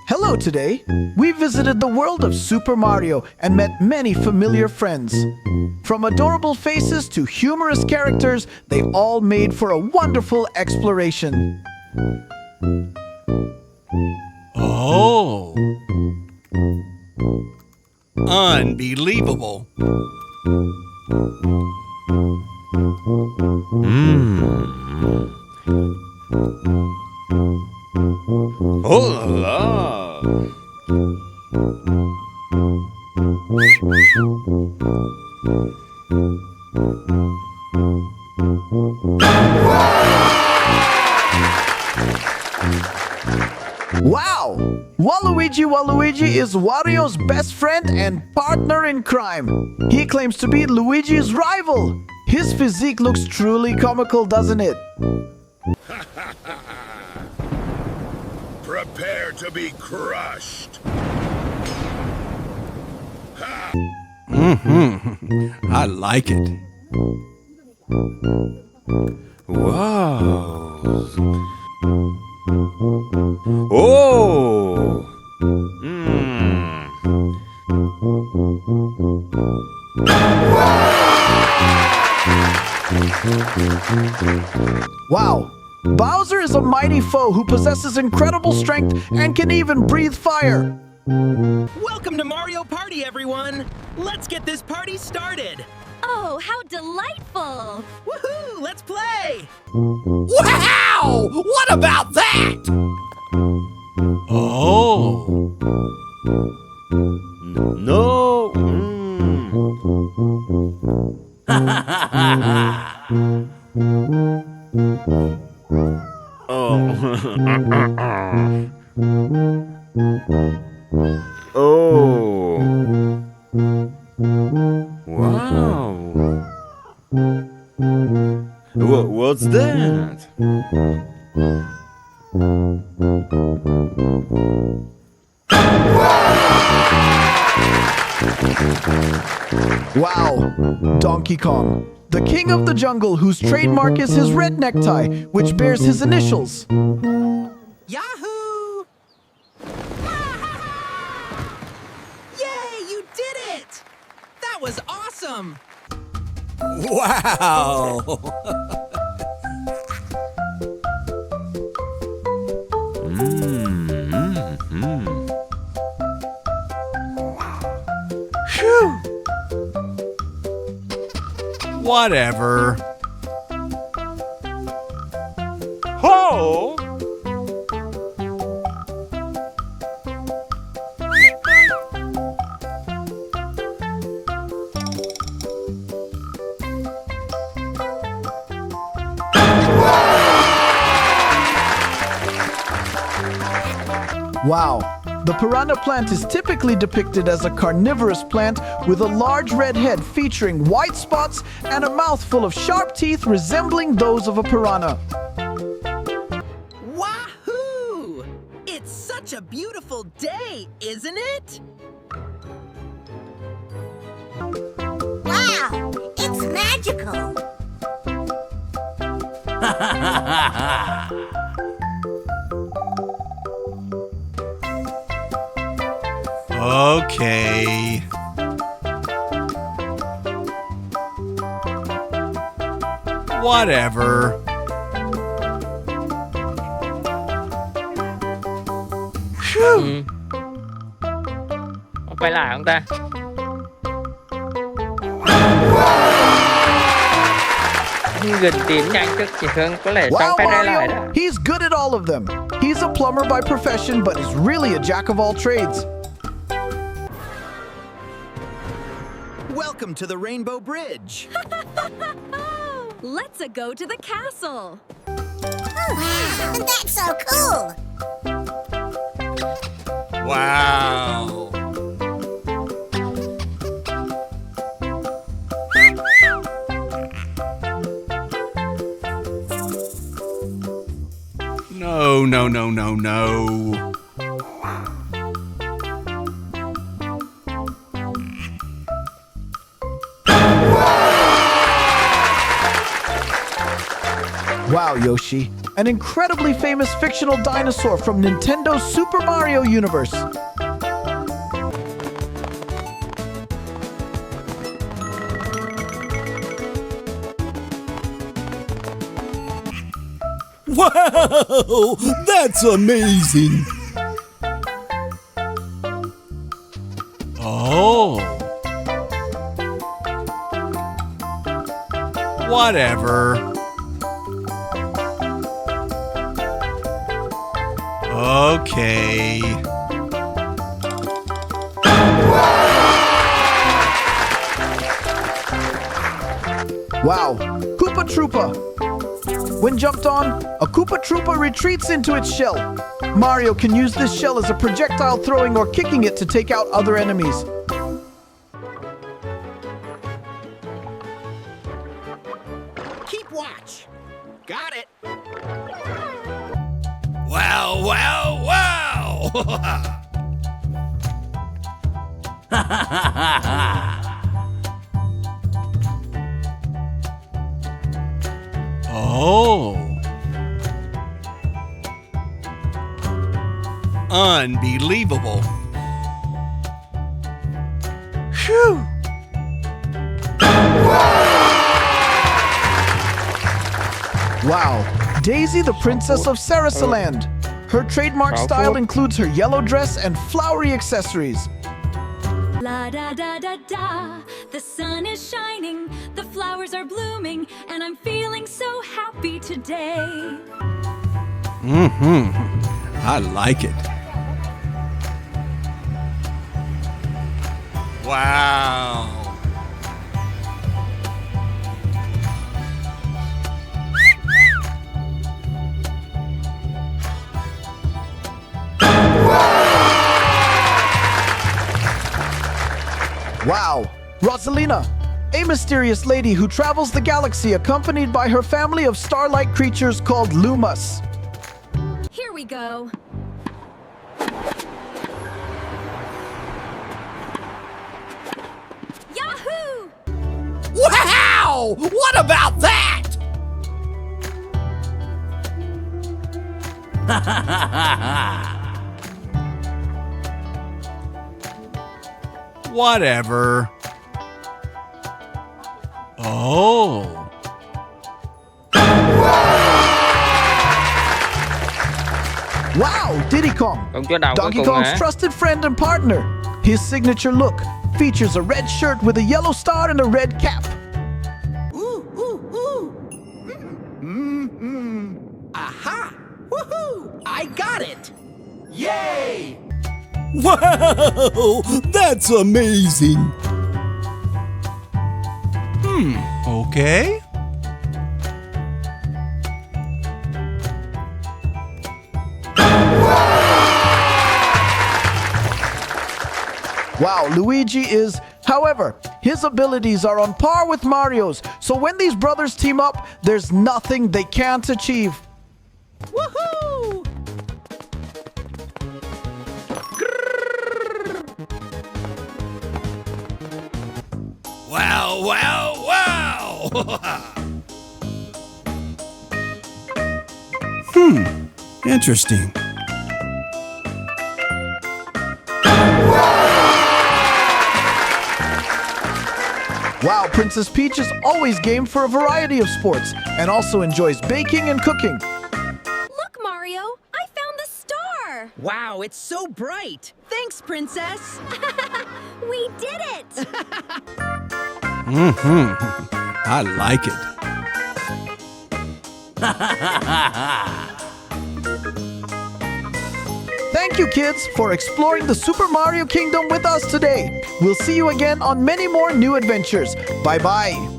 Hello today! We visited the world of Super Mario and met many familiar friends. From adorable faces to humorous characters, they all made for a wonderful exploration. Oh! Unbelievable! Oh la la! Wow! Waluigi is Wario's best friend and partner in crime. He claims to be Luigi's rival. His physique looks truly comical, doesn't it? Prepare to be crushed. I like it. Wow! Oh! Wow! Bowser is a mighty foe who possesses incredible strength and can even breathe fire. Welcome to Mario Party, everyone! Let's get this party started! Oh, how delightful! Woohoo! Let's play! Wow! What about that? Oh! No! Oh! Wow! What's that? Wow! Donkey Kong, the king of the jungle whose trademark is his red necktie, which bears his initials. Yahoo! Yay! You did it! That was awesome! Wow! Phew! Whatever. Ho! Wow! The piranha plant is typically depicted as a carnivorous plant with a large red head featuring white spots and a mouth full of sharp teeth resembling those of a piranha. Wahoo! It's such a beautiful day, isn't it? Wow, it's magical. Okay. Whatever. Phew! Quay lại không ta? Gần tiến nhanh trước chỉ Hương có lẽ xong Wow, phải ra lại đó. Mario! He's good at all of them. He's a plumber by profession, but is really a jack of all trades. Welcome to the Rainbow Bridge. Let's go to the castle. Wow, that's so cool! Wow. No, no, no, no, no. Wow, Yoshi. an incredibly famous fictional dinosaur from Nintendo's Super Mario universe. Wow, that's amazing. Oh. Whatever. Okay. Wow, Koopa Troopa. When jumped on, a Koopa Troopa retreats into its shell. Mario can use this shell as a projectile throwing or kicking it to take out other enemies. Keep watch. Got it. Wow, wow, wow. Oh. Unbelievable. Phew. Wow, Daisy, the princess of Sarasaland. Her trademark style includes her yellow dress and flowery accessories. La da da da da. The sun is shining, the flowers are blooming, and I'm feeling so happy today. I like it. Wow. Wow, Rosalina, a mysterious lady who travels the galaxy accompanied by her family of star-like creatures called Lumis. Here we go. Yahoo! Wow! What about that? Whatever. Oh. Wow, Diddy Kong, Đúng chỗ đầu cuối Donkey cùng Kong's hả? trusted friend and partner. His signature look features a red shirt with a yellow star and a red cap. Aha! Woohoo! I got it! Yay! Wow, that's amazing. Okay. Wow, Luigi is, however, his abilities are on par with Mario's, so when these brothers team up, there's nothing they can't achieve. Woohoo! Wow, wow, wow. Interesting. Wow, Princess Peach is always game for a variety of sports and also enjoys baking and cooking. Look, Mario, I found the star. Wow, it's so bright. Thanks, Princess. We did it. I like it. Thank you, kids, for exploring the Super Mario Kingdom with us today. We'll see you again on many more new adventures. Bye-bye.